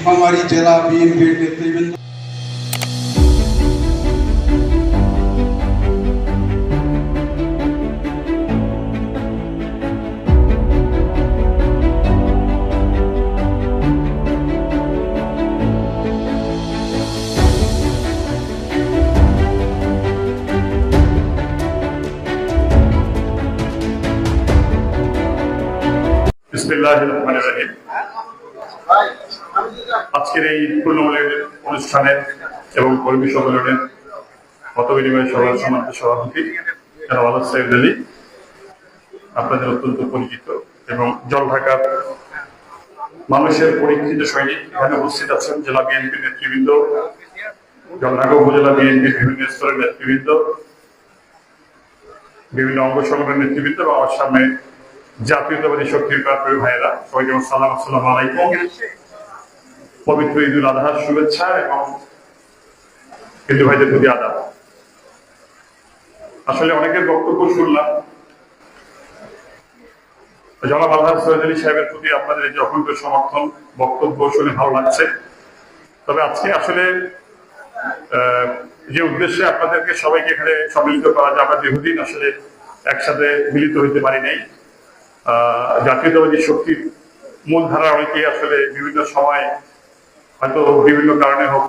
हमारी जिला बीएनपी नेतृवृंद বিসমিল্লাহির রহমানির রহিম। আজকের এই পূর্ণমূল্যের অনুষ্ঠানের এবং কর্মী সম্মেলনের মত বিনিময় সভার সম্মানিত সভাপতি জনাব আলম সাইদ আলী, আপনাদের অত্যন্ত পরিচিত এবং জলঢাকার মানুষের পরীক্ষিত সৈনিক। এখানে উপস্থিত আছেন জেলা বিএনপির নেতৃবৃন্দ, জলঢাকা উপজেলা বিএনপির বিভিন্ন স্তরের নেতৃবৃন্দ, বিভিন্ন অঙ্গ সংগঠনের নেতৃবৃন্দ এবং আমার সামনে জাতীয়তাবাদী শক্তির প্রাণপ্রিয় ভাইয়েরা, সবাইকে সালাম, আসসালামু আলাইকুম। পবিত্র ঈদুল আজহার শুভেচ্ছা এবং হিন্দু ভাইদের প্রতি আদাব। আসলে অনেকের বক্তব্য শুনলাম, জনাব আলহাজ সৈয়দ আলী সাহেবের প্রতি আপনাদের এই যে অকুণ্ঠ সমর্থন, বক্তব্য শুনে ভালো লাগছে। তবে আজকে আসলে যে উদ্দেশ্যে আপনাদেরকে সবাইকে এখানে সম্মিলিত করা যায়, আমরা দীর্ঘদিন আসলে একসাথে মিলিত হইতে পারি নাই। জাতীয়তাবাদী শক্তির মূলধারা অনেকেই আসলে বিভিন্ন সময় হয়তো বিভিন্ন কারণে হোক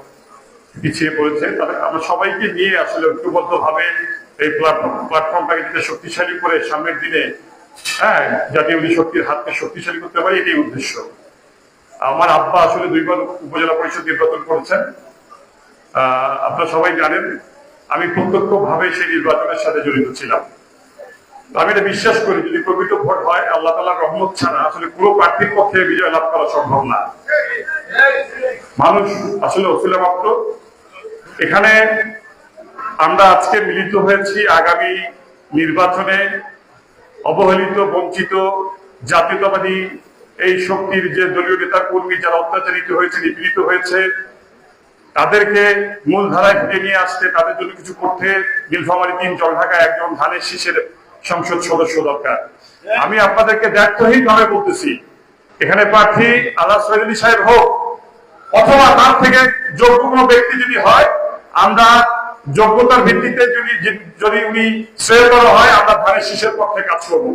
পিছিয়ে পড়েছে, তবে আমরা সবাইকে নিয়ে আসলে ঐক্যবদ্ধ ভাবে এই প্ল্যাটফর্মটাকে যাতে শক্তিশালী করে সামনের দিনে জাতীয়বাদী শক্তির হাতকে শক্তিশালী করতে পারি, এটাই উদ্দেশ্য। আমার আব্বা আসলে 2 বার উপজেলা পরিষদ নির্বাচন করেছেন, আপনারা সবাই জানেন। আমি প্রত্যক্ষ ভাবে সেই নির্বাচনের সাথে জড়িত ছিলাম। আমি এটা বিশ্বাস করি, যদি প্রকৃত ভোট হয় আল্লাহ তাআলার রহমত ছাড়া আসলে পুরো প্রার্থীর পক্ষে বিজয় লাভ করা সম্ভব না। মানুষ আসলে ওসিলা মাত্র। এখানে আমরা আজকে মিলিত হয়েছি আগামী নির্বাচনে অবহেলিত, বঞ্চিত জাতীয়তাবাদী এই শক্তির যে দলীয় নেতা কর্মী যারা অত্যাচারিত হয়েছে, নিপীড়িত হয়েছে, তাদেরকে মূল ধারায় ফিরে নিয়ে আসতে, তাদের জন্য কিছু করতে নীলফামারী 3 জলঢাকায় একজন ধানের শীষের সংসদ সদস্য দরকার। আমি আপনাদেরকে দায়িত্বহীন ভাবে বলতেছি, এখানে প্রার্থী আলহাজ সৈয়দ আলী সাহেব হোক অথবা তার থেকে যোগ্য কোনো ব্যক্তি যদি হয়, আমরা যোগ্যতার ভিত্তিতে যদি উনি শ্রেয় করা হয়, আমরা ধানের শীষের পক্ষে কাজ করব।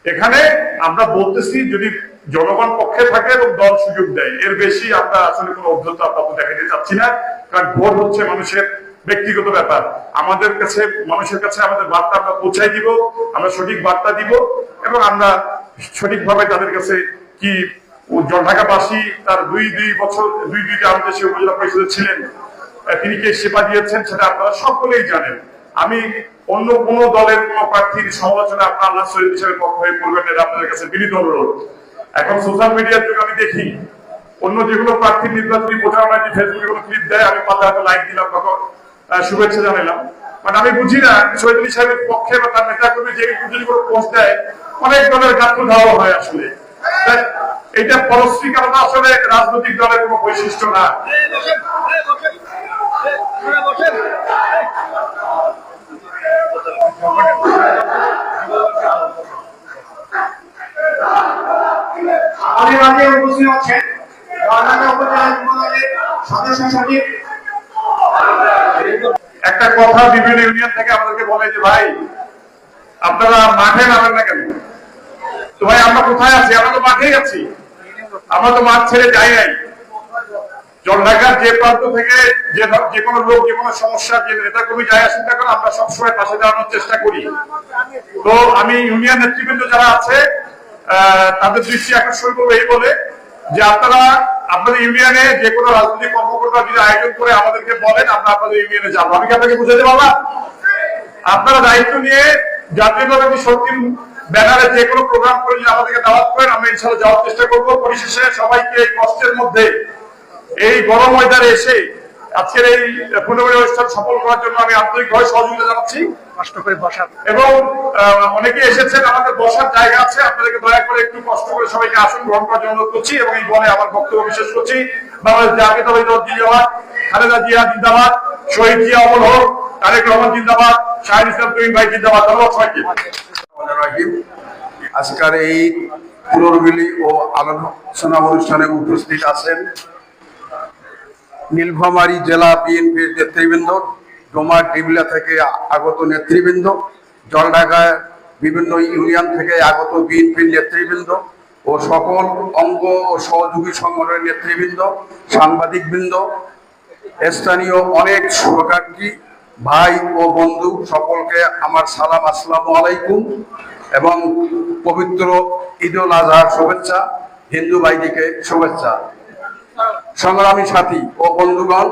এখানে আমরা বলতেছি যদি জনগণ পক্ষে থাকে এবং দল সুযোগ দেয়, এর বেশি আমরা আসলে কোনো অধ্যতা আপাতত দেখাতে চাচ্ছি না। কারণ ভোট হচ্ছে মানুষের ব্যক্তিগত ব্যাপার। আমাদের কাছে, মানুষের কাছে আমাদের বার্তা আমরা পৌঁছাই দিব, আমরা সঠিক বার্তা দিব এবং আমরা সঠিকভাবে তাদের কাছে কি জলঢাকাবাসী তার 2 বছর 2টা আমাদের সে উপজেলা পরিষদে ছিলেন, তিনি কে সেবা দিয়েছেন সেটা আপনারা সকলেই জানেন। আমি অন্য কোন দলের কোন প্রার্থীর সমালোচনা আপনার আল্লাহ সৈয়দ হিসেবে পক্ষ হয়ে করবেন, এটা আপনাদের কাছে বিনীত অনুরোধ। এখন সোশ্যাল মিডিয়ার যুগে আমি দেখি অন্য যেগুলো প্রার্থীর নির্বাচনী প্রচারণা যে ফেসবুকে কোনো ক্লিপ দেয়, আমি পাতা হাতে লাইক দিলাম, তখন শুভেচ্ছা জানালাম। মানে আমি বুঝি না সৈয়দ আলী সাহেবের পক্ষে বা তার নেতা কর্মী যে যদি কোনো পোস্ট দেয়, অনেক দলের গাত্র ধাওয়া হয়। আসলে এটা পরশ্রীকারতা আসলে রাজনৈতিক দলের কোনো বৈশিষ্ট্য না। উপস্থিত আছেন সদস্য সচিব। একটা কথা বিভিন্ন ইউনিয়ন থেকে আমাদেরকে বলে যে ভাই আপনারা মাঠে নামেন না কেন? তো ভাই আমরা কোথায় আছি? আমরা তো মাঠেই আছি, আমরা তো মাঠ ছেড়ে যাই নাই। জলঢাকার যে প্রান্ত থেকে যে কোনো লোক, যে কোনো সমস্যা, যে নেতা কর্মী যাই আসেন না কেন, আমরা সবসময় পাশে দাঁড়ানোর চেষ্টা করি। তো আমি ইউনিয়ন নেতৃবৃন্দ যারা আছে তাদের দৃষ্টি আকর্ষণ করবো এই বলে যে আপনারা আপনাদের ইউনিয়নে যে কোনো রাজনৈতিক কর্মকর্তা যদি আয়োজন করে আমাদেরকে বলেন, আমরা আপনাদের ইউনিয়নে যাবো। আমি কি আপনাকে বুঝাতে পারলাম? আপনারা দায়িত্ব নিয়ে জাতীয়তাবাদী শক্তির ব্যানারে যে কোনো প্রোগ্রাম করে যদি আমাদেরকে দাওয়াত করেন, আমরা ইনশাআল্লাহ যাওয়ার চেষ্টা করবো। পরিশেষে সবাইকে এই কষ্টের মধ্যে এই গরম ওয়েদারে এসে আজকের এই পূর্ণবাড়ি অনুষ্ঠান সফল করার জন্য আমি আন্তরিকভাবে সহযোগিতা জানাচ্ছি। কষ্ট করে বসার এবং অনেকে এসেছেন, আমাদের বসার জায়গা আছে, আপনাদেরকে দয়া করে একটু কষ্ট করে সবাইকে আসন গ্রহণ করার জন্য অনুরোধ করছি এবং এই বলে আমার বক্তব্য বিশেষ করছি। বাংলাদেশ জাতীয়তাবাদী দল জিন্দাবাদ, খালেদা জিয়া জিন্দাবাদ, শহীদ জিয়া অমর হোক, তারেক রহমান জিন্দাবাদ, শাহিদ ইসলাম তুহিন ভাই জিন্দাবাদ। ধন্যবাদ সবাইকে। আজকের এই পুনর্মিলি ও আলোচনা অনুষ্ঠানে উপস্থিত আছেন নীলফামারী জেলা বিএনপির নেতৃবৃন্দ, ডোমার ডিবলা থেকে আগত নেতৃবৃন্দ, জলঢাকায় বিভিন্ন ইউনিয়ন থেকে আগত বিএনপির নেতৃবৃন্দ ও সকল অঙ্গ ও সহযোগী সংগঠনের নেতৃবৃন্দ, সাংবাদিকবৃন্দ, স্থানীয় অনেক শুভাকাঙ্ক্ষী ভাই ও বন্ধু, সকলকে আমার সালাম, আসসালামু আলাইকুম এবং পবিত্র ঈদুল আজহার শুভেচ্ছা, হিন্দু ভাইদিকে শুভেচ্ছা। সংগ্রামী সাথী ও বন্ধুগণ,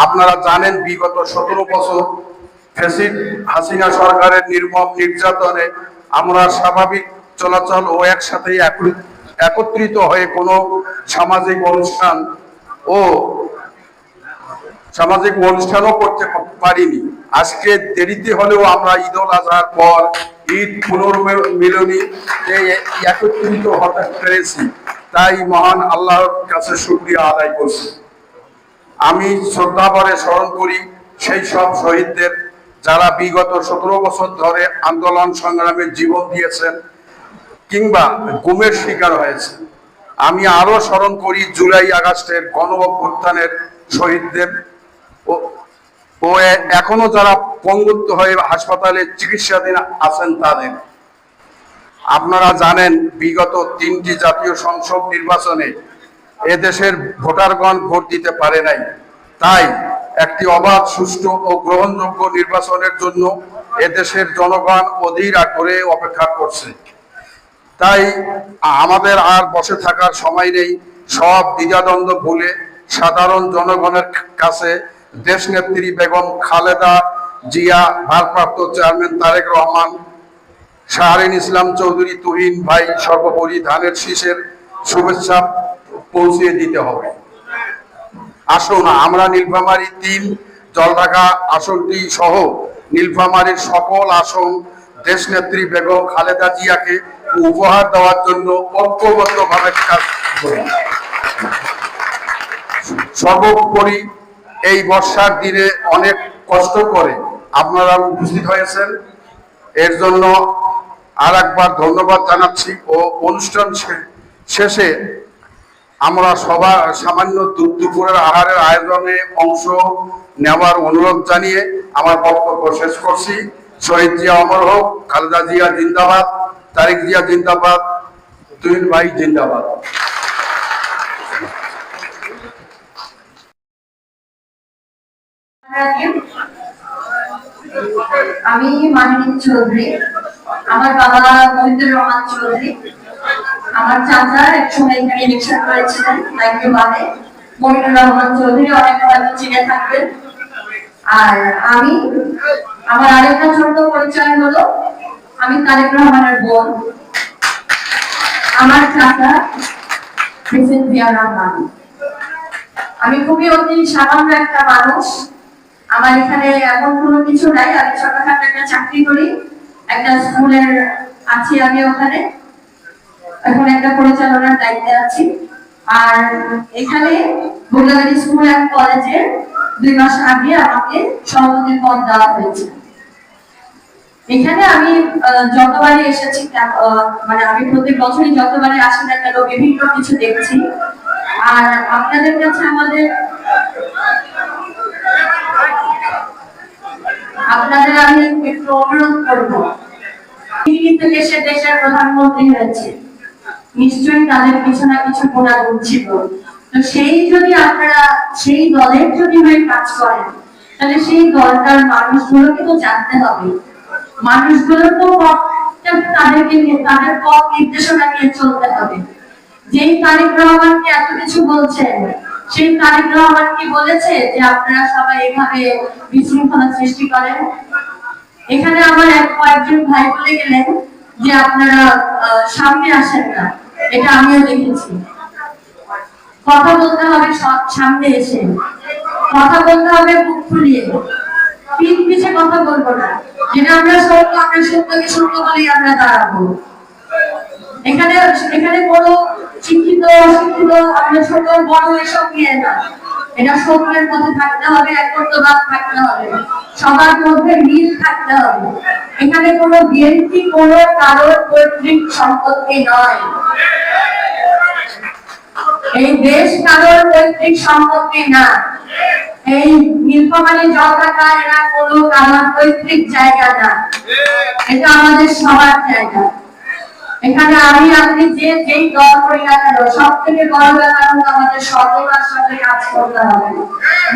আপনারা জানেন বিগত 17 বছর ফ্যাসিস্ট হাসিনা সরকারের নির্মম নির্যাতনে আমরা স্বাভাবিক চলাচল ও একসাথে একত্রিত হয়ে কোনো সামাজিক অনুষ্ঠানও করতে পারিনি। আজকে দেরিতে হলেও আমরা ঈদ উল আজহার পর ঈদ পুনর্মিলনী একত্রিত হতে পেরেছি, তাই মহান আল্লাহর কাছে শুকরিয়া আদায় করছি। আমি শ্রদ্ধাভরে স্মরণ করি সেই সব শহীদদের যারা বিগত 17 বছর ধরে আন্দোলন সংগ্রামে জীবন দিয়েছেন কিংবা গুমের শিকার হয়েছে। আমি আরো স্মরণ করি জুলাই আগস্টের গণ অভ্যুত্থানের শহীদদের ও এখনো যারা পঙ্গুত্ব হয়ে হাসপাতালে চিকিৎসাধীন আছেন তাদের। আপনারা জানেন বিগত 3টি জাতীয় সংসদ নির্বাচনে এদেশের ভোটারগণ ভোট দিতে পারে নাই, তাই একটি অবাধ, সুষ্ঠু ও গ্রহণযোগ্য নির্বাচনের জন্য এদেশের জনগণ অধীর আগ্রহে অপেক্ষা করছে। তাই আমাদের আর বসে থাকার সময় নেই। সব দ্বিধাদ্বন্দ্ব ভুলে সাধারণ জনগণের কাছে দেশনেত্রী বেগম খালেদা জিয়া, ভারপ্রাপ্ত চেয়ারম্যান তারেক রহমান, শাহরিন ইসলাম চৌধুরী তুহিন ভাই সর্বোপরি ধানের শীষের শুভেচ্ছা পৌঁছে দিতে হবে। আসুন আমরা নীলফামারী 3 জলঢাকা আসনটি সহ নীলফামারীর সকল আসন দেশনেত্রী বেগম খালেদা জিয়াকে উপহার দেওয়ার জন্য ঐক্যবদ্ধভাবে কাজ করি। সর্বোপরি এই বর্ষার দিনে অনেক কষ্ট করে আপনারা উপস্থিত হয়েছেন, এর জন্য আর একবার ধন্যবাদ জানাচ্ছি। ও অনুষ্ঠান শেষে আমরা সবার সামান্য দুপুরের আহারের আয়োজনে অংশ নেওয়ার অনুরোধ জানিয়ে আমার বক্তব্য শেষ করছি। শহীদ জিয়া অমর হোক, খালেদা জিয়া জিন্দাবাদ, তারেক জিয়া জিন্দাবাদ, তুহিন ভাই জিন্দাবাদ। আমি মানিক চৌধুরী, আমার বাবা মহিদুর রহমান চৌধুরী, আমার চাচা একসময় এখানে ইলেকশন করেছিলেন লাইব্রেরি, মহিদুর রহমান চৌধুরী, অনেক হয়তো চিনে থাকবেন। আর আমি, আমার আরেকটা ছোট পরিচয় হলো আমি তারেক রহমানের বোন, আমার চাচা মিসেস জিয়া রহমান। আমি খুবই অতি সাধারণ একটা মানুষ। আমার এখানে এখন কোনো কিছু নাই, আমি ছোটখাটো একটা চাকরি করি, একটা স্কুলের আছি আমি ওখানে, এখন একটা পরিচালনার দায়িত্বে আছি। আর এখানে বুগলাগাড়ি স্কুল অ্যান্ড কলেজে 2 মাস আগে আমাকে সভাপতির পদ দেওয়া হয়েছে। এখানে আমি যতবারই এসেছি, মানে আমি প্রত্যেক বছরই যতবারই আসি না কেন বিভিন্ন কিছু দেখছি। আর আপনাদের কাছে আপনাদের আমি একটু অনুরোধ করবো, থেকে সে দেশের প্রধানমন্ত্রী হয়েছে, নিশ্চয়ই তাদের কিছু না কিছু গুণাগুণ ছিল। তো আপনারা সেই দলের যদি হয়ে কাজ করেন, তাহলে সেই দলটার মানুষগুলোকে তো জানতে হবে, মানুষগুলো তো তাদেরকে নিয়ে তাদের পথ নির্দেশনা নিয়ে চলতে হবে। যেই তারেক রহমানকে এত কিছু বলছেন, সেই তারেক রহমান কি বলেছে যে আপনারা সবাই এভাবে বিশৃঙ্খলা সৃষ্টি করেন? এখানে আমার কয়েকজন ভাই বলে গেলেন যে আপনারা সামনে আসেন না, এটা আমিও দেখেছি। কথা বলতে হবে সামনে এসে, কথা বলতে হবে বুক ফুলিয়ে, পিঠ পিছে কথা বলবো না। যেটা আমরা সত্য, আমরা সত্যকে সত্য বলেই আমরা দাঁড়াবো। এখানে কোনো শিক্ষিত অশিক্ষিত, আমরা ছোট বড় এসব নিয়ে না, এটা সত্যের মধ্যে থাকতে হবে, একত্রবাদ থাকতে হবে, সবার মধ্যে মিল থাকতে হবে। এখানে কোনো বিএনপি কোনো কারোর পৈতৃক সম্পত্তি নয়, এই দেশ কারোর পৈতৃক সম্পত্তি না, এই নীলফামারী জলঢাকা এরা কোনো কারোর পৈতৃক জায়গা না, এটা আমাদের সবার জায়গা। এখানে আমি আপনি যেই দল করি না কেন, সব থেকে বড় ব্যাপার হলো আমাদের সততার সাথে কাজ করতে হবে।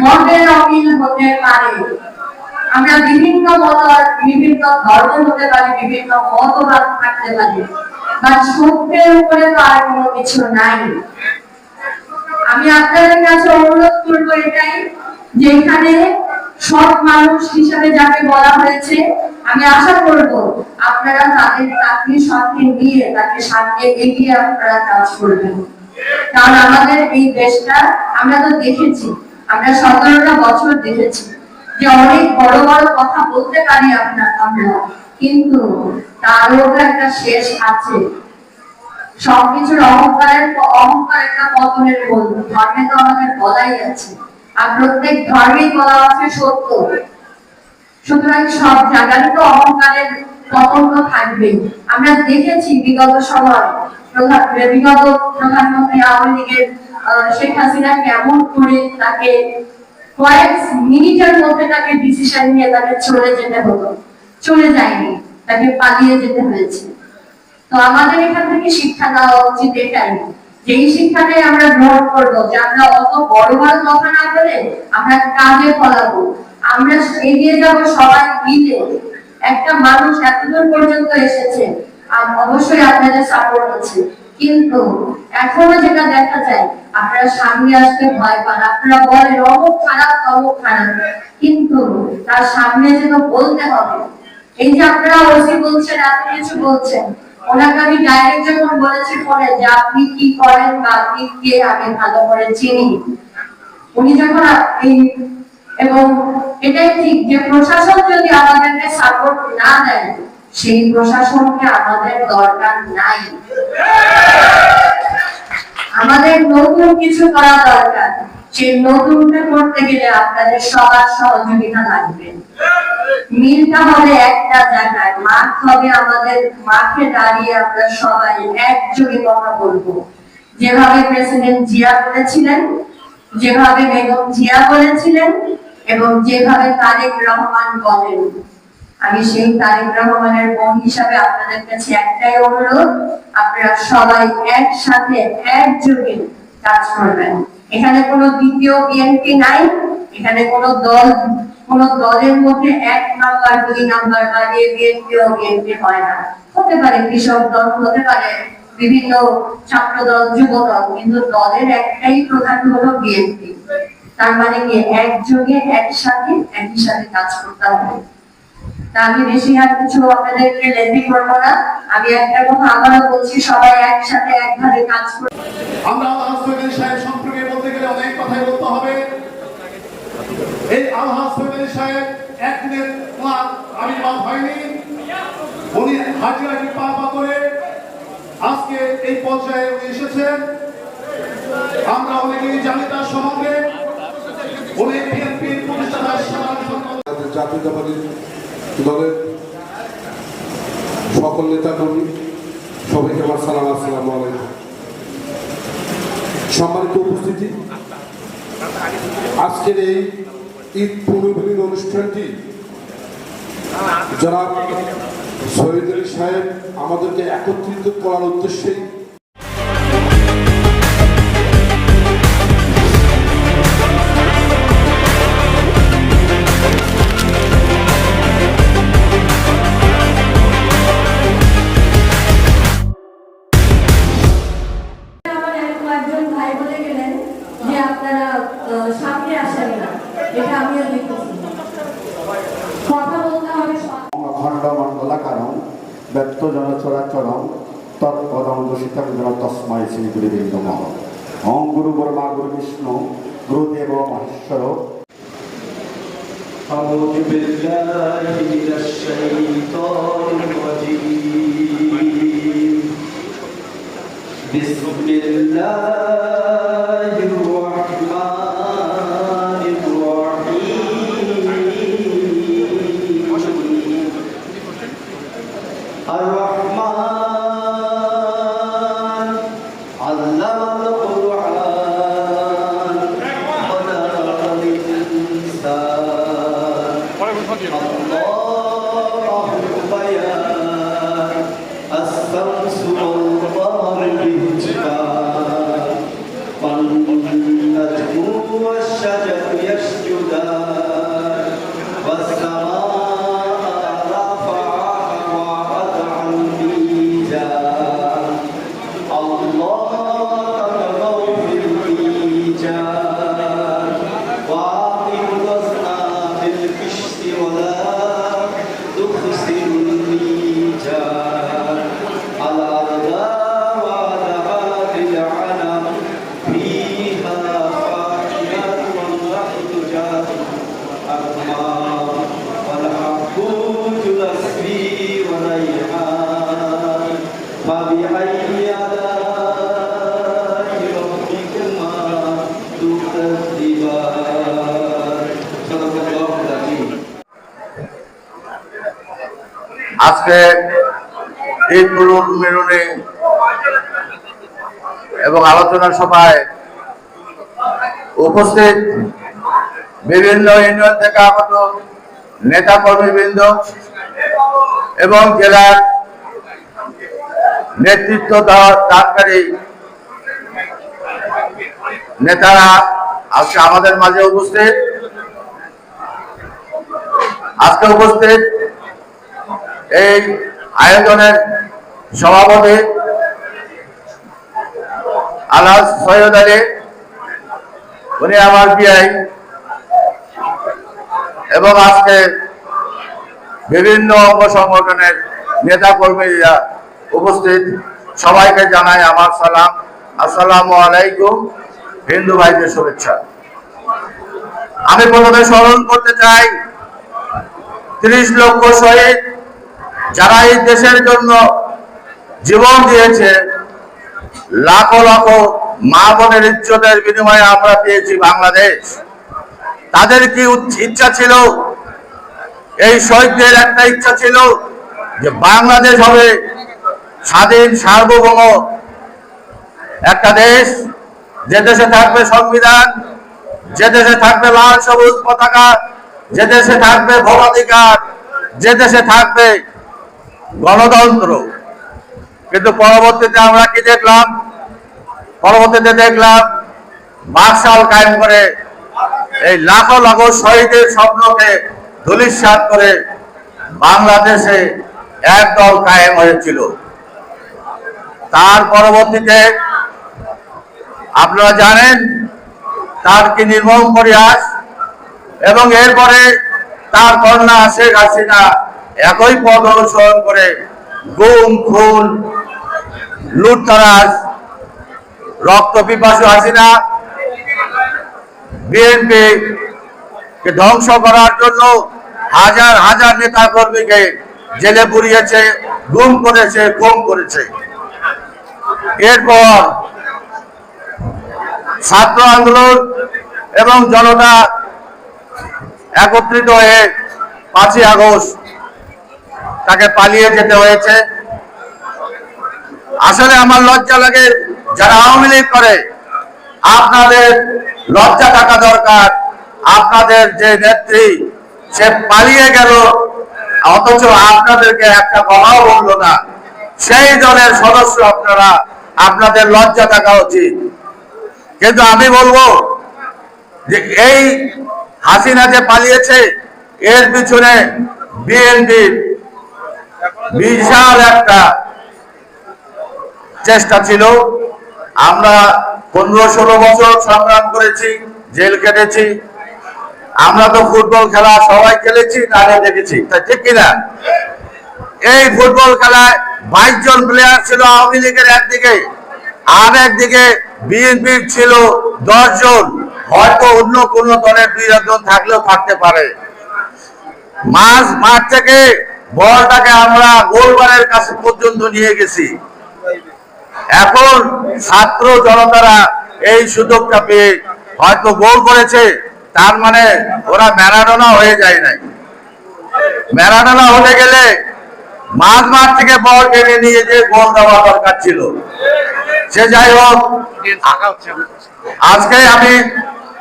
মতের অমিল হতে পারে, আমরা বিভিন্ন বিভিন্ন ধর্ম হতে পারি, বিভিন্ন মতবাদ থাকতে পারি, বা সত্যের উপরে তো আর কোনো কিছু নাই। আমি আপনাদের কাছে অনুরোধ করবো এটাই, যে এখানে সব মানুষ হিসাবে যাকে বলা হয়েছে, আমি আশা করব আপনারা তাকে সাথে নিয়ে তাকে সামনে এগিয়ে আপনারা কাজ করবেন। কারণ আমাদের এই দেশটা আমরা তো দেখেছি, আমরা 17টা বছর দেখেছি যে অনেক বড় বড় কথা বলতে পারি আমরা, কিন্তু তারও একটা শেষ আছে। সবকিছুর অহংকার একটা পতনের মূল। ধর্মে তো আমাদের বলাই আছে, আর প্রত্যেক ধর্মেই বলা আছে সত্য। সুতরাং সব জায়গায় তো অহংকারের পতন তো থাকবেই। আমরা দেখেছি বিগত সময় বিগত প্রধানমন্ত্রী আওয়ামী লীগের শেখ হাসিনা কেমন করে তাকে কয়েক মিনিটের মধ্যে তাকে ডিসিশন নিয়ে তাকে চলে যেতে হলো, চলে যায়নি, তাকে পালিয়ে যেতে হয়েছে। তো আমাদের এখান থেকে শিক্ষা দেওয়া উচিত এটাই, যে এই শিক্ষাটাই আমরা গ্রহণ করবো, যে আমরা অত বড় বড় কথা না বলে আমরা কাজে ফলাবো, আমরা এগিয়ে যাব সবাই মিলে। একটা মানুষ এতদূর পর্যন্ত এসেছে, আর অবশ্যই আপনাদের সাপোর্ট আছে, কিন্তু এখনো যেটা দেখা যায় আপনারা সামনে আসতে ভয় পান। আপনারা বলেন অমুক খারাপ তমুক খারাপ, কিন্তু তার সামনে যেন বলতে হবে। এই যে আপনারা ওসি বলছেন, এত কিছু বলছেন, ওনাকে আমি ডাইরেক্ট যখন বলেছি ফোনে যে আপনি কি করেন বা আপনি কে আমি ভালো করে চিনি, উনি যখন এবং এটাই ঠিক যে প্রশাসন যদি আমাদেরকে সাপোর্ট না দেয়, সেই প্রশাসনকে আমাদের দরকার নাই। আমাদের নতুন কিছু করা দরকার। সেই নতুনটা করতে গেলে আপনাদের সবার সহযোগিতা লাগবে। মিলটা হবে একটা জায়গায়, মাঠ হবে আমাদের, মাঠে দাঁড়িয়ে আমরা সবাই একযোগে কথা বলবো। যেভাবে প্রেসিডেন্ট জিয়া বলেছিলেন, যেভাবে বেগম জিয়া বলেছিলেন, এবং যেভাবে তারেক রহমান বলেন, আমি সেই তারেক রহমানের বোন হিসাবে আপনাদের কাছে একটাই অনুরোধ, আপনারা সবাই একসাথে একযোগে কাজ করবেন। এখানে কোনো দ্বিতীয় বিএনপি নাই, এখানে কোনো দলের মধ্যে 1 নাম্বার 2 নাম্বার বা বিএনপি হয় না। হতে পারে কৃষক দল, হতে পারে বিভিন্ন ছাত্র দল, যুব দল, কিন্তু দলের একটাই প্রধান হলো বিএনপি। তার মানে কি একযোগে একসাথে একই সাথে কাজ করতে হবে। তা আমি বেশি আর কিছু আপনাদেরকে লেন্দি করবো না। আমি একটা কথা আবারও বলছি, সবাই একসাথে একভাবে কাজ করব। আমরা আলহাজ ফেডারি সাহেব সম্পর্কে বলতে গেলে অনেক কথাই বলতে হবে। এই আলহাজ ফেডারি সাহেব একদিনের ওনার আবির্ভাব হয়নি, উনি হাজিরাকে পা করে আজকে এই পর্যায়ে উনি এসেছেন। আমরা অনেকেই জানি তার সম্বন্ধে। উনি বিএনপির প্রতিষ্ঠাতা, জাতীয়তাবাদী দলের সকল নেতা কর্মী, সবাইকে আমার সালাম, আসসালামু আলাইকুম। সম্মানিত উপস্থিতি, আজকের এই ঈদ পূর্ণভূমির অনুষ্ঠানটি জনাব শহীদ আলী সাহেব আমাদেরকে একত্রিত করার উদ্দেশ্যে সামনে আসেন না, এটা আমিও দেখেছি। কথা বলতে হবে খণ্ড মণ্ডলাকারং ব্যক্ত জনচরাচরং তৎপদং দূষিতং জন তস্মাই শ্রী গুরুবৃন্দ নমঃ। ওম গুরু ব্রহ্মা গুরু বিষ্ণু গুরুদেব মহেশ্বর। আউযু বিল্লাহি মিনাশ শাইতানির রাজীম। বিসমিল্লাহির রাহমানির রাহিম। আর-রাহমান আল্লামাল কুরআন খালাকাল ইনসান। আল্লাহু বায়ান আস-শামসু ওয়াল কমারু বিহিসবান। আজকে এই পুনর্মিলনে এবং আলোচনা সভায় উপস্থিত বিভিন্ন ইউনিয়ন থেকে আগত নেতা কর্মীবৃন্দ এবং জেলার নেতৃত্ব দানকারী নেতারা আজকে আমাদের মাঝে উপস্থিত। আজকে উপস্থিত এই আয়োজনের সভাপতি আলহাজ সৈয়দ আলী, উনি আমার পিআই, এবং আজকে বিভিন্ন অঙ্গ সংগঠনের নেতা কর্মীরা উপস্থিত। সবাইকে জানাই আমার সালাম, আসসালামু আলাইকুম। হিন্দু ভাইদের শুভেচ্ছা। আমি প্রথমে স্মরণ করতে চাই 30 লক্ষ শহীদ যারা এই দেশের জন্য জীবন দিয়েছে, লাখো লাখো মা বোনের ইজ্জতের বিনিময়ে আমরা পেয়েছি বাংলাদেশ। তাদের কি ইচ্ছা ছিল? এই শহীদদের একটা ইচ্ছা ছিল যে বাংলাদেশ হবে স্বাধীন সার্বভৌম একটা দেশ, যে দেশে থাকবে সংবিধান, যে দেশে থাকবে লাল সবুজ পতাকা, যে দেশে থাকবে ভোটাধিকার, যে দেশে থাকবে গণতন্ত্র। কিন্তু পরবর্তীতে আমরা কি দেখলাম? পরবর্তীতে দেখলাম বাকশাল কায়েম করে এই লাখো লাখো শহীদের স্বপ্নকে ধূলিসাৎ করে বাংলাদেশে একদল কায়েম হয়েছিল। তার পরবর্তীতে আপনারা জানেন তার কি নির্মম পরিহাস, এবং এরপরে তার কন্যা শেখ হাসিনা একই পথ অনুসরণ করে গুম, খুন, লুটতরাজ, রক্ত পিপাসু হাসিনা বিএনপি কে ধ্বংস করার জন্য হাজার হাজার নেতা কর্মীকে জেলে পুরিয়েছে, গুম করেছে, খুন করেছে। এরপর ছাত্র আন্দোলন এবং জনতা একত্রিত হয়ে 5ই আগস্ট তাকে পালিয়ে যেতে হয়েছে। আসলে আমার লজ্জা লাগে যারা আওয়ামী লীগ করে। আপনাদের লজ্জা থাকা দরকার। আপনাদের যে নেত্রী সে পালিয়ে গেল, অথচ আপনাদেরকে একটা কথাও বললো না। সেই দলের সদস্য আপনারা, আপনাদের লজ্জা থাকা উচিত। কিন্তু আমি বলবো যে এই হাসিনা যে পালিয়েছে এর পিছনে বিএনপির বিশাল একটা চেষ্টা ছিল। আমরা 15-16 বছর সংগ্রাম করেছি, জেল কেটেছি। আমরা তো ফুটবল খেলা সবাই খেলেছি, তাহলে দেখেছি, তাই ঠিক কিনা? এই ফুটবল খেলায় 22 জন প্লেয়ার ছিল আওয়ামী লীগের একদিকে, আর একদিকে বিএনপির ছিল 10 জন। হয়তো অন্য কোন দলের 2 জন থাকলেও থাকতে পারে। মাঠ থেকে বলটাকে আমরা গোলবারের কাছে পর্যন্ত নিয়ে গেছি। এখন ছাত্র জনতারা এই সুযোগটা পেয়ে হয়তো গোল করেছে, তার মানে ওরা ম্যারাডোনা হয়ে যায় নাই। ম্যারাডোনা হতে গেলে মাঠ থেকে বল টেনে নিয়ে যে গোল দেওয়া দরকার ছিল। সে যাই হোক, আজকে আমি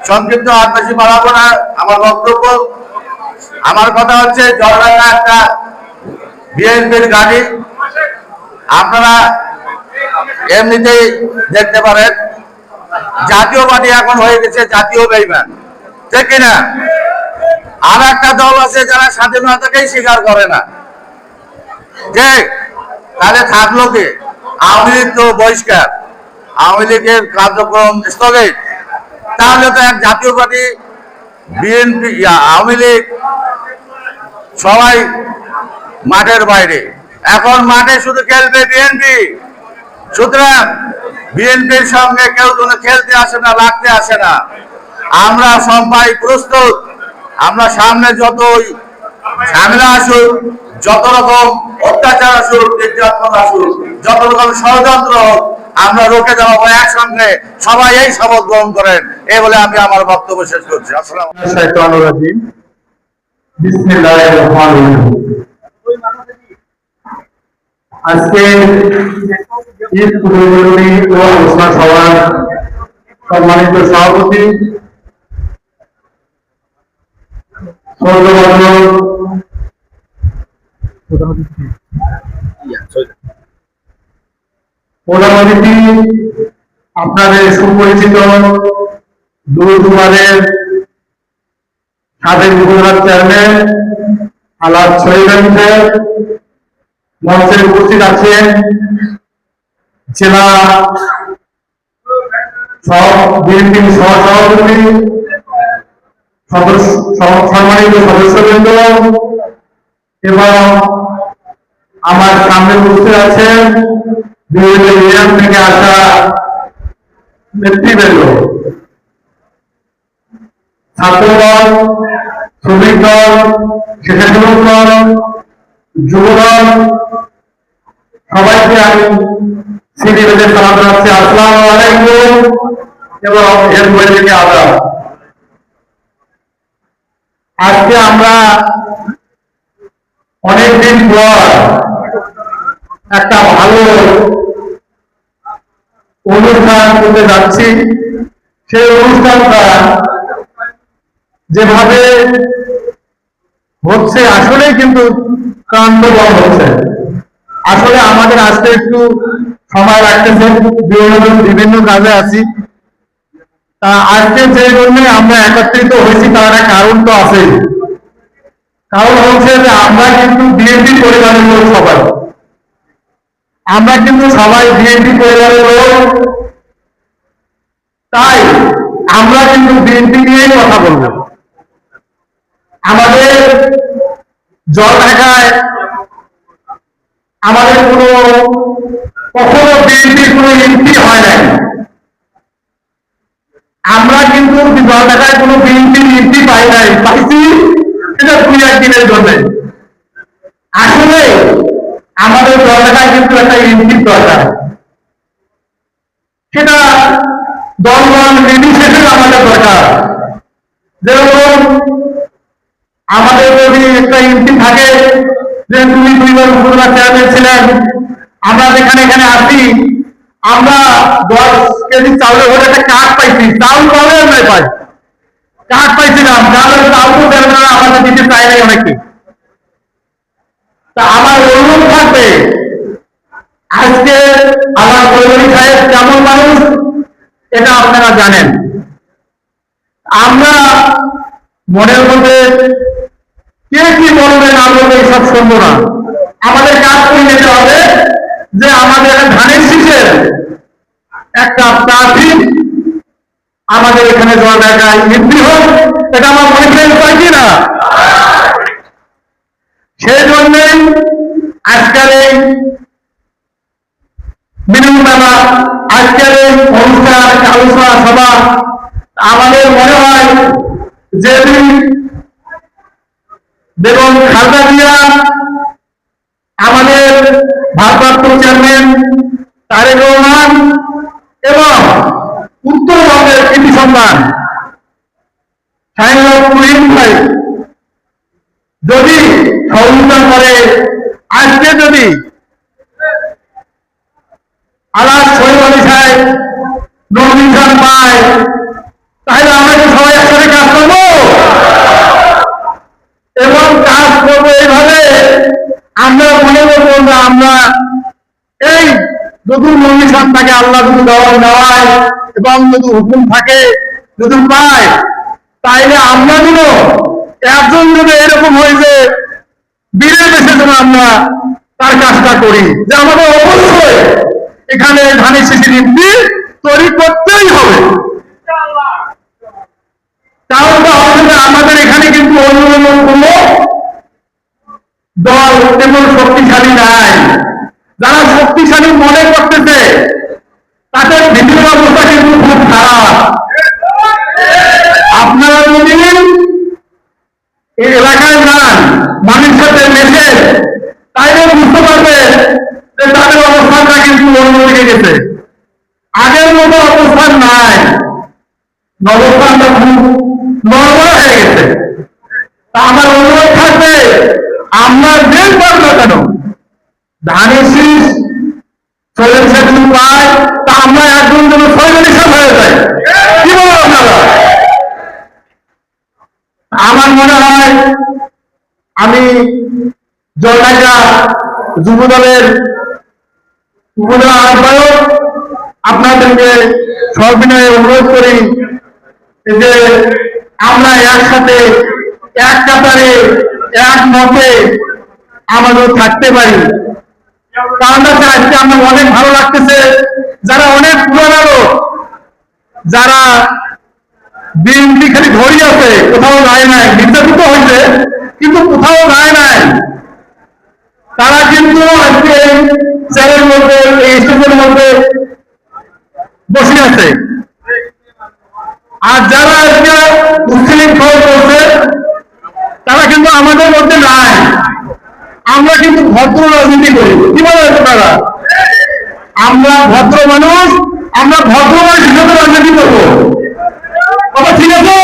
সংক্ষিপ্ত আর বেশি বাড়াবো না আমার বক্তব্য। আমার কথা হচ্ছে জলঢাকা একটা বিএনপির গাড়ি, আপনারা এমনিতেই দেখতে পারেন। জাতীয় পার্টি এখন হয়ে গেছে জাতীয় বেঈমান, ঠিক কিনা? আর একটা দল আছে যারা স্বাধীনতাকেই স্বীকার করে না। ঠিক, তাহলে থাকলো কে? আওয়ামী লীগ তো বহিষ্কার, আওয়ামী লীগের কার্যক্রম স্থগিত। তাহলে তো এক জাতীয় পার্টি, বিএনপি, আওয়ামী লীগ সবাই মাঠের বাইরে। এখন মাঠে শুধু খেলবে বিএনপি। সুতরাং বিএনপির সঙ্গে কেউ কোনো খেলতে আসে না, লাগতে আসে না। আমরা সবাই প্রস্তুত। আমরা সামনে যতই ঝামেলা আসুক, যত রকম অত্যাচার আসুক, নির্যাতন আসুক, যত রকম ষড়যন্ত্র হোক, আমরা রুখে দেওয়া একসঙ্গে সবাই এই শপথ গ্রহণ করেন। এই বলে আমি আমার বক্তব্য শেষ করছি। আসসালামু আলাইকুম। বিসমিল্লাহির রহমানির রহিম। আজকে ঈদ পূর্ববর্তী ও আলোচনা সভার সম্মানিত সভাপতি প্রধান অতিথি, আপনাদের সুপরিচিত দুর্গবারের সাবেক উপজেলা চেয়ারম্যান আলাদ শহীদ সাহেব, মঞ্চে উপস্থিত আছেন জেলা বিএনপির সহসভাপতি, সম্মানিত সদস্যবৃন্দ এবং আমার সামনে উপস্থিত আছেন বিভিন্ন ইউনিয়ন থেকে আসা নেতৃবৃন্দ, ছাত্রদল, শ্রমিক দল, স্বেচ্ছাসেবক দল, যুবদল, সবাইকে আমি সিটি বেঁধে সালাম জানাচ্ছি, আসসালামু আলাইকুম এবং এরপরে থেকে আদাব। আজকে আমরা অনেকদিন পর একটা ভালো অনুষ্ঠান করতে যাচ্ছি। সেই অনুষ্ঠানটা যেভাবে হচ্ছে আসলে কিন্তু কাণ্ডবন হচ্ছে। আসলে আমাদের আজকে একটু সময় রাখতেছে, বিভিন্ন কাজে আছি। তা আজকে যে জন্য আমরা একত্রিত হয়েছি তার একটা কারণ তো আছে। কারণ হচ্ছে যে আমরা কিন্তু বিএনপি পরিবারের লোক, সবাই আমরা কিন্তু সবাই বিএনপি পরিবারের লোক। তাই আমরা কিন্তু বিএনপি নিয়েই কথা বলব। আমাদের জলঢাকায় আমাদের কখনো বিএনপির কোনো এমপি হয় নাই। আমরা কিন্তু জলঢাকায় কোনো বিএনপির এমপি পাই নাই, পাইছি সেটা 2-1 দিনের জন্য। আসলে আমাদের জলঢাকায় কিন্তু একটা এমপির দরকার, সেটা দলবল নির্বিশেষে আমাদের দরকার। যেরকম আমাদের যদি একটা এমপি থাকে, যে তুমি 2বার উপজেলা চেয়ারম্যান ছিলেন, আমরা যেখানে এখানে আসি, আমরা 10 কেজি চাউলের ঘরে একটা কার্ড পাইছি, চাউল পাবে নাই পাই, কার্ড পাইছিলাম, চাউলের চাউল তো আমাদের দিতে চাই নাই অনেকে। তা আমার অনুরোধ থাকবে, আজকে আমার চৌধুরী সাহেব কেমন মানুষ এটা আপনারা জানেন। আমরা মনের মধ্যে কে কি বলবে না বলবে এইসব শুনবো না। আমাদের কাজ করে নিতে হবে যে আমাদের ধানের শীষের একটা প্রার্থী আমাদের এখানে জলঢাকায় এমপি হোক, এটা আমার মনে করেন পাই কিনা। সেই জন্যই আজকের এই মিলন মেলা, আজকের এই অনুষ্ঠান, আলোচনা সভা আমাদের মনে হয় যে বেগম খালেদা জিয়া, আমাদের ভারপ্রাপ্ত চেয়ারম্যান তারেক রহমান এবং উত্তরবঙ্গের কৃতি সন্তান শাহিন ভাই যদি সহযোগিতা করে, আজকে যদি আলাদ শহীদ আলী সাহেব নমিনেশন পায়, তাহলে আমরা কি সবাই একসাথে কাজ করবো এবং কাজ করবো এইভাবে। আমরা মনে করবো যে আমরা এই নতুন নমিনেশন থাকে, আল্লাহ যদি নেওয়ায় এবং যদি হুকুম থাকে, যদি পায়, তাইলে আমরা যেন একজন যদি এরকম হয়েছে বীরের বেশি যেন আমরা তার কাজটা করি, যে আমাদের অবশ্যই এখানে ধানের শীষের এমপি তৈরি করতেই হবে। কারণটা হচ্ছে যে আমাদের এখানে কিন্তু অন্য কোনো দল তেমন শক্তিশালী নাই। যারা শক্তিশালী মনে করতেছে তাদের বিভিন্ন অবস্থা কিন্তু খুব খারাপ। আপনারা যদি এই এলাকায় যান, মানুষের সাথে মেশে, তাইলে বুঝতে পারবে যে তাদের অবস্থানটা কিন্তু অন্যদিকে গেছে, আগের মতো অবস্থান নাই, অবস্থানটা খুব নরবর হয়ে গেছে। তা আমার অনুরোধ থাকবে, আমরা যে পারবো কেন ধানের শীষ শৈলেন যদি পায় তা আমরা একজন যেন শৈলেন হিসাব হয়ে যায়। কি বলো আপনারা? আমার মনে হয় আমি জলঢাকা যুবদলের উপজেলা আহ্বায়ক আপনাদেরকে সবিনয়ে অনুরোধ করি যে আমরা একসাথে এক কাতারে এক মতে আমাদের থাকতে পারি। কারণ আজকে আমার অনেক ভালো লাগতেছে, যারা অনেক পুরানো লোক, যারা বিএনপি খালি ধরি আছে, কোথাও যায় নাই, নির্যাতিত হয়েছে কিন্তু কোথাও যায় নাই, তারা কিন্তু আজকে চ্যানেলের মধ্যে এই স্টেজের মধ্যে বসে আছে। আর যারা আজকে মুসলিম খবর করছে তারা কিন্তু আমাদের মধ্যে নাই। আমরা কিন্তু ভদ্র রাজনীতি করি। কি বলে তারা? আমরা ভদ্র মানুষ, আমরা ভদ্র মানুষ হিসেবে রাজনীতি করবো। কথা ঠিক আছে?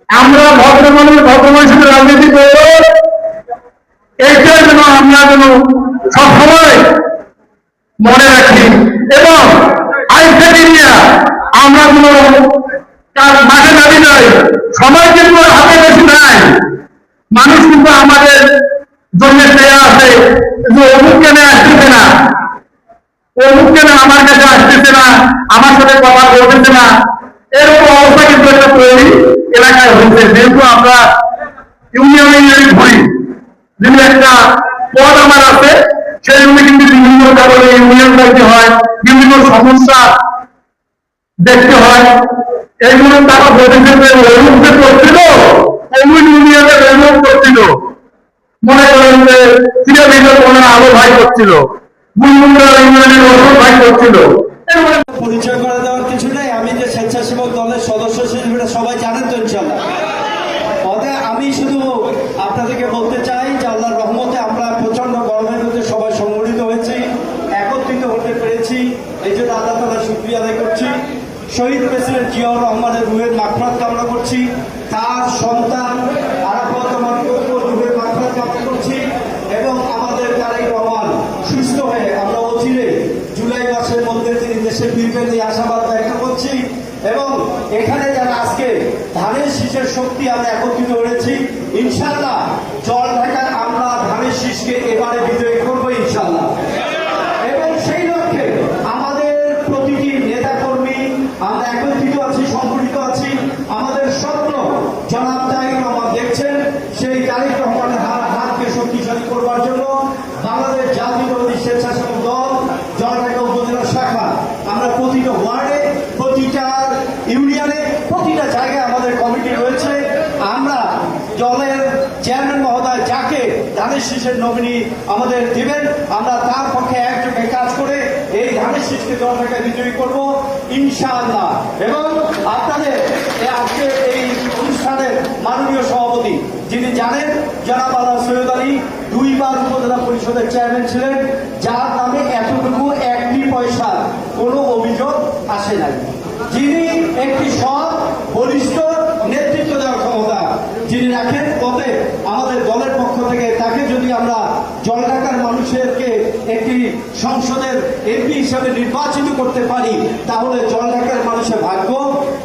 আমরা ভদ্র মানুষ, ভদ্র মানুষ হিসেবে রাজনীতি করবো। এইটাই যেন আমরা যেন সবসময় মনে রাখি। এবং আইসে নিয়ে আমরা যেন তার মাঠে দাঁড়িয়ে যাই। সময় কিন্তু হাতে বেশি নাই। মানুষ কিন্তু আমাদের জন্য চেয়ে আছে যে অমুক কেন আসতেছে না, অমুক কেন আমার কাছে আসতেছে না, আমার সাথে কথা বলতেছে না, এরকম অবস্থা কিন্তু একটা তৈরি এলাকায় হয়েছে। যেহেতু আমরা ইউনিয়ন ঘুরি, যেহেতু একটা পদ আমার আছে, সেই জন্য কিন্তু বিভিন্ন কারণে ইউনিয়ন করতে হয়, বিভিন্ন সমস্যা দেখতে হয়। এইগুলো তারা বলেছে যে অমুককে করছিল, অমুক ইউনিয়নের অমুক করছিল, মনে করেন যে সিরাজগঞ্জের কোনো আলো ভাই করছিল, বুলবুলরা ইউনিয়নের অশোক ভাই করছিল। পরিচয় করে দেওয়ার কিছু নেই। আমি যে স্বেচ্ছাসেবক দলের সদস্য হিসেবে সবাই জানেন তো ইনশাল্লাহ। অতএব আমি শুধু আপনাদেরকে বলতে চাই যে আল্লাহর রহমতে আমরা প্রচন্ড গরমের মধ্যে সবাই সংগঠিত হয়েছি, একত্রিত হতে পেরেছি। এই জন্য আল্লাহ তাআলার শুকরিয়া আদায় করছি। শহীদ প্রেসিডেন্ট জিয়াউর রহমানের রুহের মাগফিরাত কামনা করছি, তার সন্তান আরাফাত আমার রুহের মাগফিরাত কামনা করছি, এবং আমাদের তারেক রহমান সুস্থ হয়ে আমরা অচিরে জুলাই মাসের মধ্যে তিনি দেশে ফিরবেন এই আশাবাদ ব্যক্ত করছি। এবং এখানে যারা আজকে ধানের শীষের শক্তি আমরা একত্রিত হয়েছি, ইনশাআল্লাহ জলঢাকার আমরা ধানের শীষকে এবারে বিজয়ী করবো ইনশাআল্লাহ। এবং সেই লক্ষ্যে আমাদের প্রতিটি নেতা কর্মী আমরা একত্রিত আছি, সংগঠিত আছি। আমাদের স্বপ্ন জনাব তারেক রহমান দেখছেন, সেই তারেক রহমানের হাতকে শক্তিশালী করবার জন্য বাংলাদেশ জাতীয়তাবাদী স্বেচ্ছাসেবক দল জলঢাকা উপজেলা শাখা আমরা প্রতিটা ওয়ার্ডে, প্রতিটা ইউনিয়নে, প্রতিটা জায়গায় আমাদের কমিটি রয়েছে। আমরা দলের চেয়ারম্যান মহোদয় যাকে ধানের শীষের নমিনি আমাদের দিবেন, আমরা তার পক্ষে একযোগে কাজ করে এই ধানের শীষকে জলঢাকায় বিজয়ী করব ইনশাআল্লাহ। এবং আপনাদের আজকে এই অনুষ্ঠানের মাননীয় সভাপতি যিনি জানেন, জনাব আল্লাহ সৈয়দ আলী 2 বার উপজেলা পরিষদের চেয়ারম্যান ছিলেন, যার নামে এতটুকু একটি পয়সা কোনো অভিযোগ আসে নাই, যিনি একটি সৎ বলিষ্ঠ নেতৃত্ব দেওয়ার ক্ষমতা যিনি রাখেন। তবে আমাদের দলের পক্ষ থেকে তাকে যদি আমরা জলঢাকার মানুষেরকে একটি সংসদের এমপি হিসাবে নির্বাচিত করতে পারি, তাহলে জলঢাকার মানুষের ভাগ্য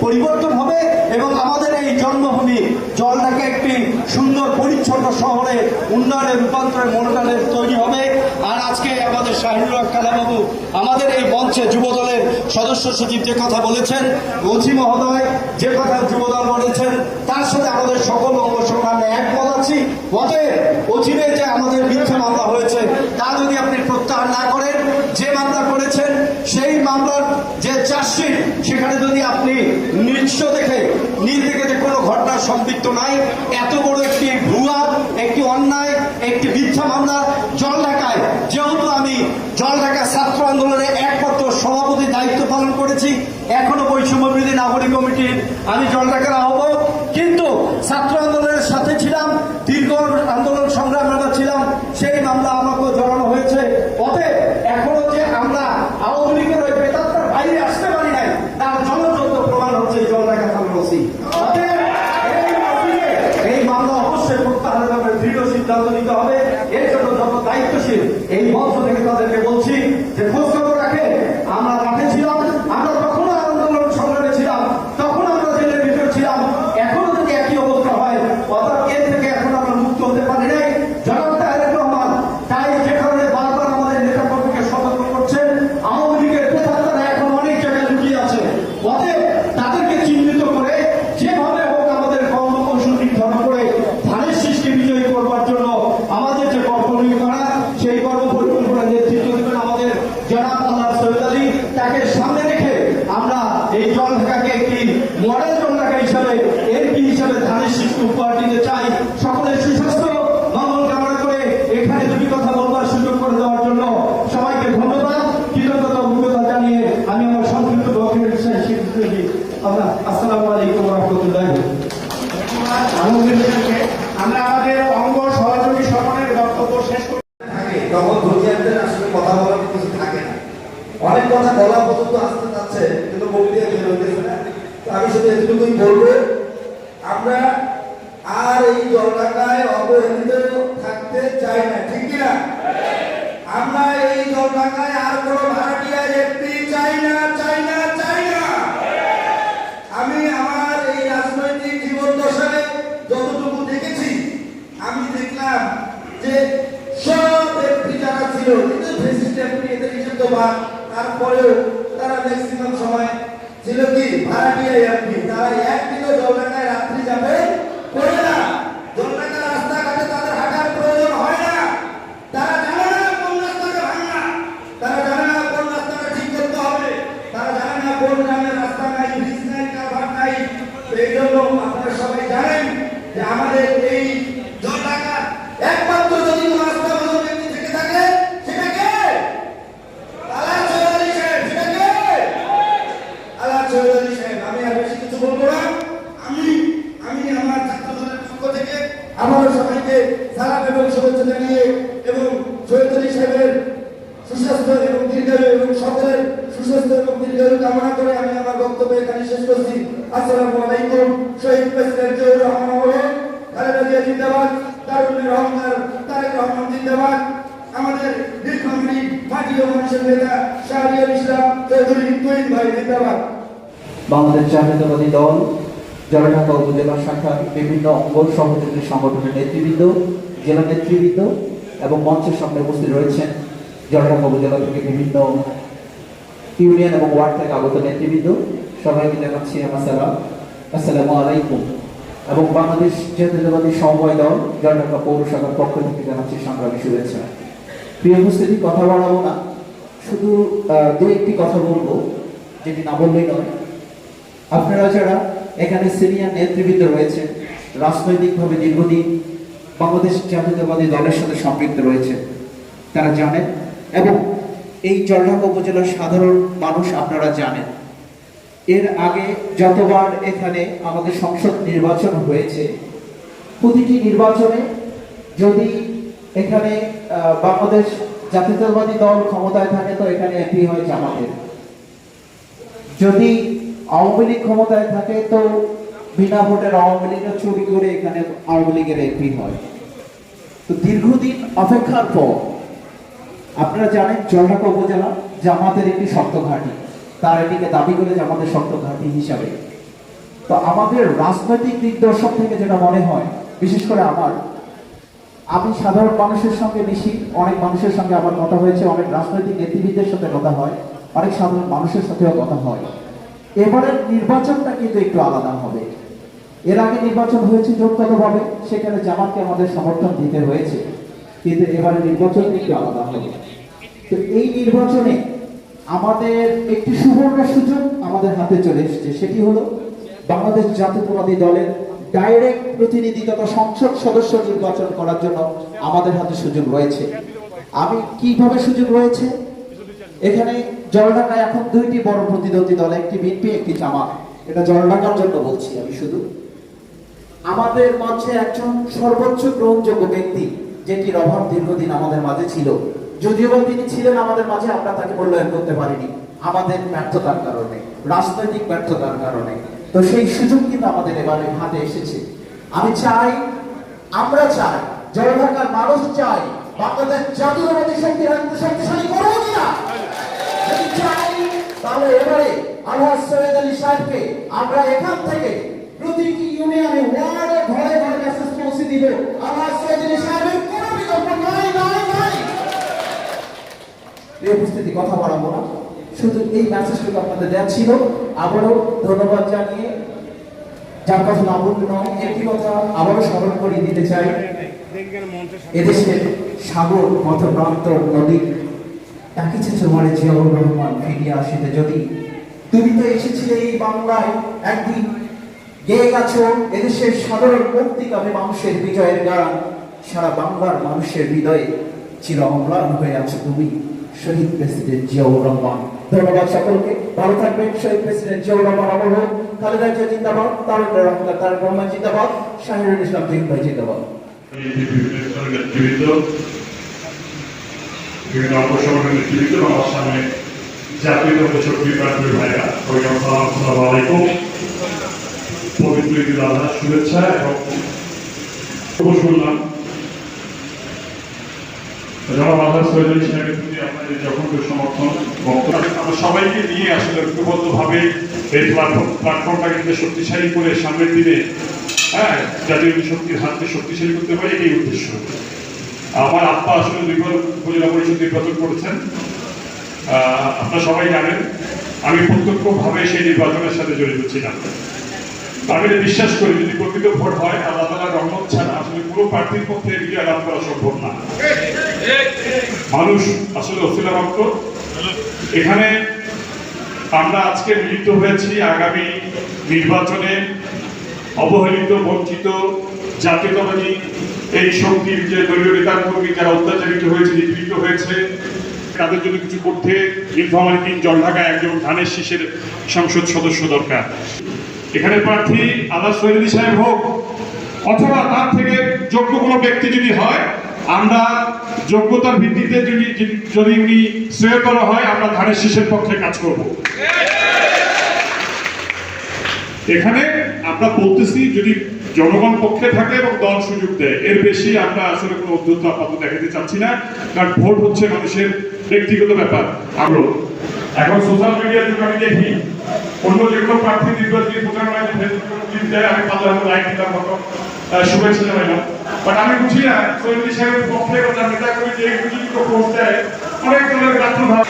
পরিবর্তন হবে এবং আমাদের এই জন্মভূমি জলঢাকা একটি সুন্দর পরিচ্ছন্ন শহরে উন্নয়নের রূপান্তরের মনোনয়নের তৈরি হবে। আর আজকে আমাদের শাহিনুর হক কালাবাবু আমাদের এই মঞ্চে যুবদলের সদস্য সচিব যে কথা বলেছেন, ওসি মহোদয় যে কথা যুবদল বলেছেন, তার সাথে আমাদের সকল অঙ্গ সংগ্রামে একমত আছি। অতএব অচিরে যে আমাদের মিথ্যা মামলা হয়েছে তা যদি আপনি প্রত্যাহার না করেন, যে মামলা করেছেন সেই মামলার যে চার্জশিট সেখানে যদি আপনি নিঃস্ব দেখে যে কোনো ঘটনার সম্পৃক্ত নাই, এত বড় একটি ভুয়া, একটি অন্যায়, একটি মিথ্যা মামলা জলঢাকায়, যেহেতু আমি জলঢাকা ছাত্র আন্দোলনের একমাত্র সভাপতি দায়িত্ব পালন করেছি, এখনো বৈষম্য বিরোধী নাগরিক কমিটির আমি জলঢাকার আহ্বায়ক, কিন্তু ছাত্র আন্দোলনের সাথে ছিলাম, দীর্ঘ আন্দোলন সংগ্রামে আমরা ছিলাম, সেই মামলা আমাকেও জড়ানো হয়েছে। অতএব এখনো যে আমরা আওয়ামী লীগের ওই বেতাত্তার বাইরে আসতে পারি নাই, তার জলযন্ত্র প্রমাণ হচ্ছে এই জলঢাকা থানার ওসি। অতএব এই মামলা অবশ্যই প্রত্যাহারের ব্যাপারে দৃঢ় সিদ্ধান্ত নিতে হবে। এর জন্য জলঢাকাকে একটি মডেল জলঢাকা হিসাবে এমপি হিসাবে ধানের শীষ উপহার দিতে চাই। সকলের সুস্বাস্থ্য মঙ্গল কামনা করে এখানে দুটি কথা বলবার সুযোগ করে দেওয়ার জন্য সবাইকে ধন্যবাদ, কৃতজ্ঞতা অভিজ্ঞতা জানিয়ে আমি আমার সংক্ষিপ্ত বক্তব্য শেষ করছি। আসসালামু আলাইকুম রহমতুল্লাহ। আমরা আমাদের অঙ্গ সহযোগী সকলের বক্তব্য শেষ করি। তখন ধরিয়াদের আসলে কথা বলার কিছু থাকে না, অনেক কথা বলা পর্যন্ত আসতে যাচ্ছে কিন্তু মুখ দিয়ে বের হইতেছে না। তো আমি শুধু এতটুকুই বলবো, আমরা আর এই জলঢাকায় অবহেলিত থাকতে চাই না, ঠিক কিনা? আমরা এই জলঢাকায় আর কোনো ভাড়াটিয়া এমপি চাই না, চাই না, চাই না। আমি আমার এই রাজনৈতিক জীবন দশায় যতটুকু দেখেছি, আমি দেখলাম যে সব এমপি যারা ছিল, কিন্তু ফেসিস্ট এমপি এদের হিসেব তো বাদ, তারপরেও তারা ম্যাক্সিমাম সময় ছিল কি ভাড়াটিয়া এমপি। তারা একদিনও জলঢাকায় রাত্রি যাবে করে না, জলঢাকার রাস্তাঘাটে তাদের হাঁটার প্রয়োজন হয় না। তারা জানে না কোন রাস্তাটা ভাঙা, তারা জানে না কোন রাস্তাটা ঠিক করতে হবে, তারা জানে না কোন গ্রামের রাস্তা নাই, ব্রিজ নাই, কালভার্ট নাই। এই জন্য আপনারা সবাই জানেন যে আমাদের এই জলঢাকার একমাত্র যদি কোনো রাস্তা ভালো ব্যক্তি থেকে থাকে সেটা কে? আলা চৌধুরী সাহেব। সেটা কে? আলা চৌধুরী সাহেব। আমি আর বেশি কিছু বলবো না। আমি আমার ছাত্র দলের পক্ষ থেকে আবারও সবাইকে সালাম এবং শুভেচ্ছা জানিয়ে এবং চৌধুরী সাহেবের সুস্বাস্থ্য এবং দীর্ঘায়ু এবং সকলের সুস্বাস্থ্য এবং দীর্ঘায়ু কামনা করে আমি আমার বক্তব্য এখানে শেষ করছি। আসসালামু আলাইকুম। শহীদ প্রেসিডেন্ট জিয়াউর রহমান বলেন, খালেদা জিয়া জিন্দাবাদ, দারুল রহমান তারেক রহমান জিন্দাবাদ, আমাদের দীর্ঘমেয়াদী মাটি ও মানুষের নেতা শাহরিয়ার ইসলাম চৌধুরী তুহিন ভাই জিন্দাবাদ। বাংলাদেশ জাতীয়তাবাদী দল জলঢাকা উপজেলা শাখার বিভিন্ন অঙ্গ সহযোগী সংগঠনের নেতৃবৃন্দ, জেলা নেতৃবৃন্দ এবং মঞ্চের সামনে উপস্থিত রয়েছেন জলঢাকা উপজেলা থেকে বিভিন্ন ইউনিয়ন এবং ওয়ার্ড থেকে আগত নেতৃবৃন্দ, সবাইকে জানাচ্ছি আমার সালাম, আসসালামু আলাইকুম। এবং বাংলাদেশ জাতীয়তাবাদী সমবায় দল জলঢাকা পৌর শাখার পক্ষ থেকে জানাচ্ছি সংগ্রামী শুভেচ্ছা। প্রিয় উপস্থিতি, কথা বাড়াবো না, শুধু দু একটি কথা বলবো, যেটি না বললেই নয়। আপনারা যারা এখানে সিনিয়র নেতৃবৃন্দ রয়েছেন, রাজনৈতিকভাবে দীর্ঘদিন বাংলাদেশ জাতীয়তাবাদী দলের সাথে সম্পৃক্ত রয়েছে, তারা জানেন এবং এই জলঢাকা উপজেলার সাধারণ মানুষ আপনারা জানেন, এর আগে যতবার এখানে আমাদের সংসদ নির্বাচন হয়েছে, প্রতিটি নির্বাচনে যদি এখানে বাংলাদেশ জাতীয়তাবাদী দল ক্ষমতায় থাকে তো এখানে এমপি হয় জামাতের, যদি আওয়ামী লীগ ক্ষমতায় থাকে তো বিনা ভোটের আওয়ামী লীগের চুরি করে এখানে আওয়ামী লীগের এমপি হয়। তো দীর্ঘদিন অপেক্ষার পর আপনারা জানেন জলঢাকা উপজেলা জামাতের একটি শক্ত ঘাঁটি, তার এটিকে দাবি করে জামাতের শক্ত ঘাঁটি হিসাবে। তো আমাদের রাজনৈতিক দিগদর্শক থেকে যেটা মনে হয়, বিশেষ করে আমি সাধারণ মানুষের সঙ্গে মিশি, অনেক মানুষের সঙ্গে আমার কথা হয়েছে, অনেক রাজনৈতিক নেতৃবৃন্দের সাথে কথা হয়, অনেক সাধারণ মানুষের সাথেও কথা হয়। এবারের নির্বাচনটা কিন্তু একটু আলাদা হবে। এর আগে নির্বাচন হয়েছে জোটগতভাবে, সেখানে জামাতকে আমাদের সমর্থন দিতে হয়েছে, কিন্তু এবারে নির্বাচন একটু আলাদা হবে। তো এই নির্বাচনে আমাদের একটি সুবর্ণ সুযোগ আমাদের হাতে চলে এসেছে, সেটি হলো বাংলাদেশ জাতীয়তাবাদী দলের ডাইরেক্ট প্রতিনিধি তথা সংসদ সদস্য নির্বাচন করার জন্য আমাদের হাতে সুযোগ রয়েছে। আমি কিভাবে সুযোগ রয়েছে, এখানে জলঢাকায় এখন দুইটি বড় প্রতিদ্বন্দ্বী দল, একটি বিএনপি একটি জামাত। এটা জলঢাকার জন্য বলছি আমি শুধু। আমাদের মাঝে একজন সর্বোচ্চ গ্রহণযোগ্য ব্যক্তি, যেটির অভাব দীর্ঘদিন আমাদের মাঝে ছিল, যদিও তিনি ছিলেন আমাদের মাঝে, আমরা তাকে মূল্যায়ন করতে পারিনি আমাদের ব্যর্থতার কারণে, রাজনৈতিক ব্যর্থতার কারণে। তো সেই সুযোগ কিন্তু আমাদের এবারে হাতে এসেছে। আমরা চাই, জলঢাকার মানুষ চাই, বাংলাদেশ জাতীয়তাবাদী শক্তিশালী করবো কিনা? যদি চাই তাহলে এবারে আলহাজ সৈয়দ আলী সাহেবকে আমরা এখান থেকে প্রতিটি ইউনিয়নে ওয়ার্ডে ঘরে ঘরে মেসেজ পৌঁছে দিব, আলহাজ সৈয়দ আলী সাহেবের কোনো বিকল্প নাই। এই উপস্থিতি কথা বাড়াবো না, শুধু এই মেসেজটুকু আপনাদের দেওয়া ছিল। আবারও ধন্যবাদ জানিয়ে, যার কথা না বলতে নয়, একটি কথা আবারও স্মরণ করিয়ে দিতে চাই। এদেশের সাগর মধ্যপ্রান্ত নদী ডাকিছে তোমারে জিয়াউর রহমান ফিরিয়া আসিতে যদি, তুমি তো এসেছিলে এই বাংলায় একদিন, গেয়ে গেছো এদেশের সাধারণ মুক্তিকামী মানুষের বিজয়ের গান। সারা বাংলার মানুষের হৃদয়ে চির অম্লান হয়ে আছো তুমি, শহীদ প্রেসিডেন্ট জিয়াউর রহমান। ধন্যবাদ সকলকে, ভালো থাকবেন। শহীদ প্রেসিডেন্ট জিয়াউর রহমান অমর হোক। খালেদা জিয়া জিন্দাবাদ, তারেক রহমান জিন্দাবাদ, শাহিনুল ইসলাম জহির ভাই জিন্দাবাদ। বিভিন্ন অঙ্গ সংগঠনের নেতৃবৃন্দ এবং আমার সামনে জাতীয় শক্তি প্রার্থী ভাইরা, আসসালামু আলাইকুম। পবিত্র ঈদুল আজহার শুভেচ্ছা এবং শুনলাম জনাব আলহাজ সৈয়দ আলী সাহেবের প্রতি আপনাদের যখন সমর্থন বক্তব্য, আমরা সবাইকে নিয়ে আসলে ঐক্যবদ্ধভাবে এই প্ল্যাটফর্মটাকে কিন্তু শক্তিশালী করে সামনের দিনে জাতীয় শক্তির হাতকে শক্তিশালী করতে পারে, এই উদ্দেশ্য। আমার আব্বা আসলে দুইবার উপজেলা পরিষদ নির্বাচন করেছেন, আপনারা সবাই জানেন। আমি প্রত্যক্ষভাবে সেই নির্বাচনের সাথে জড়িত ছিলাম। আমি এটা বিশ্বাস করি, যদি প্রকৃত ভোট হয় আল্লাহ তাআলার রহমত ছাড়া আসলে পুরো প্রার্থীর পক্ষে বিজয় লাভ করা সম্ভব না। মানুষ আসলে অছিলা মাত্র। এখানে আমরা আজকে মিলিত হয়েছি আগামী নির্বাচনে অবহেলিত, বঞ্চিত, জাতীয়তাবাদী এই শক্তির যে দলীয় নেতা কর্মী যারা অত্যাচারিত হয়েছে, নিপীড়িত হয়েছে, তাদের জন্য কিছু করতে নীলফামারী 3 জলঢাকায় একজন ধানের শীষের সংসদ সদস্য দরকার। এখানে প্রার্থী আলহাজ সৈয়দ আলী সাহেব হোক অথবা তার থেকে যোগ্য কোনো ব্যক্তি যদি হয়, আমরা যোগ্যতার ভিত্তিতে যদি উনি শ্রেয়তর হয়, আমরা ধানের শীষের পক্ষে কাজ করব। এখানে আমরা বলতেছি যদি জনগণ পক্ষে থাকে এবং দল সুযোগ দেয়, এর বেশি আমরা আসলে কোনো উদ্যোক্তা আপাতত দেখাতে চাচ্ছি না, কারণ ভোট হচ্ছে মানুষের ব্যক্তিগত ব্যাপার। আমরা এখন সোশ্যাল মিডিয়ার যুগে আমি দেখি অন্য যে কোনো প্রার্থী নির্বাচনী প্রচারণায় ফেসবুক দেয়, আমি পাল্লার লাইক দিলাম, শুভেচ্ছা জানাইলাম, বাট আমি বুঝি না সৈয়দ আলী সাহেবের পক্ষে নেতা কর্মী যে পোস্ট দেয়, অনেক দলের গাত্র ভাব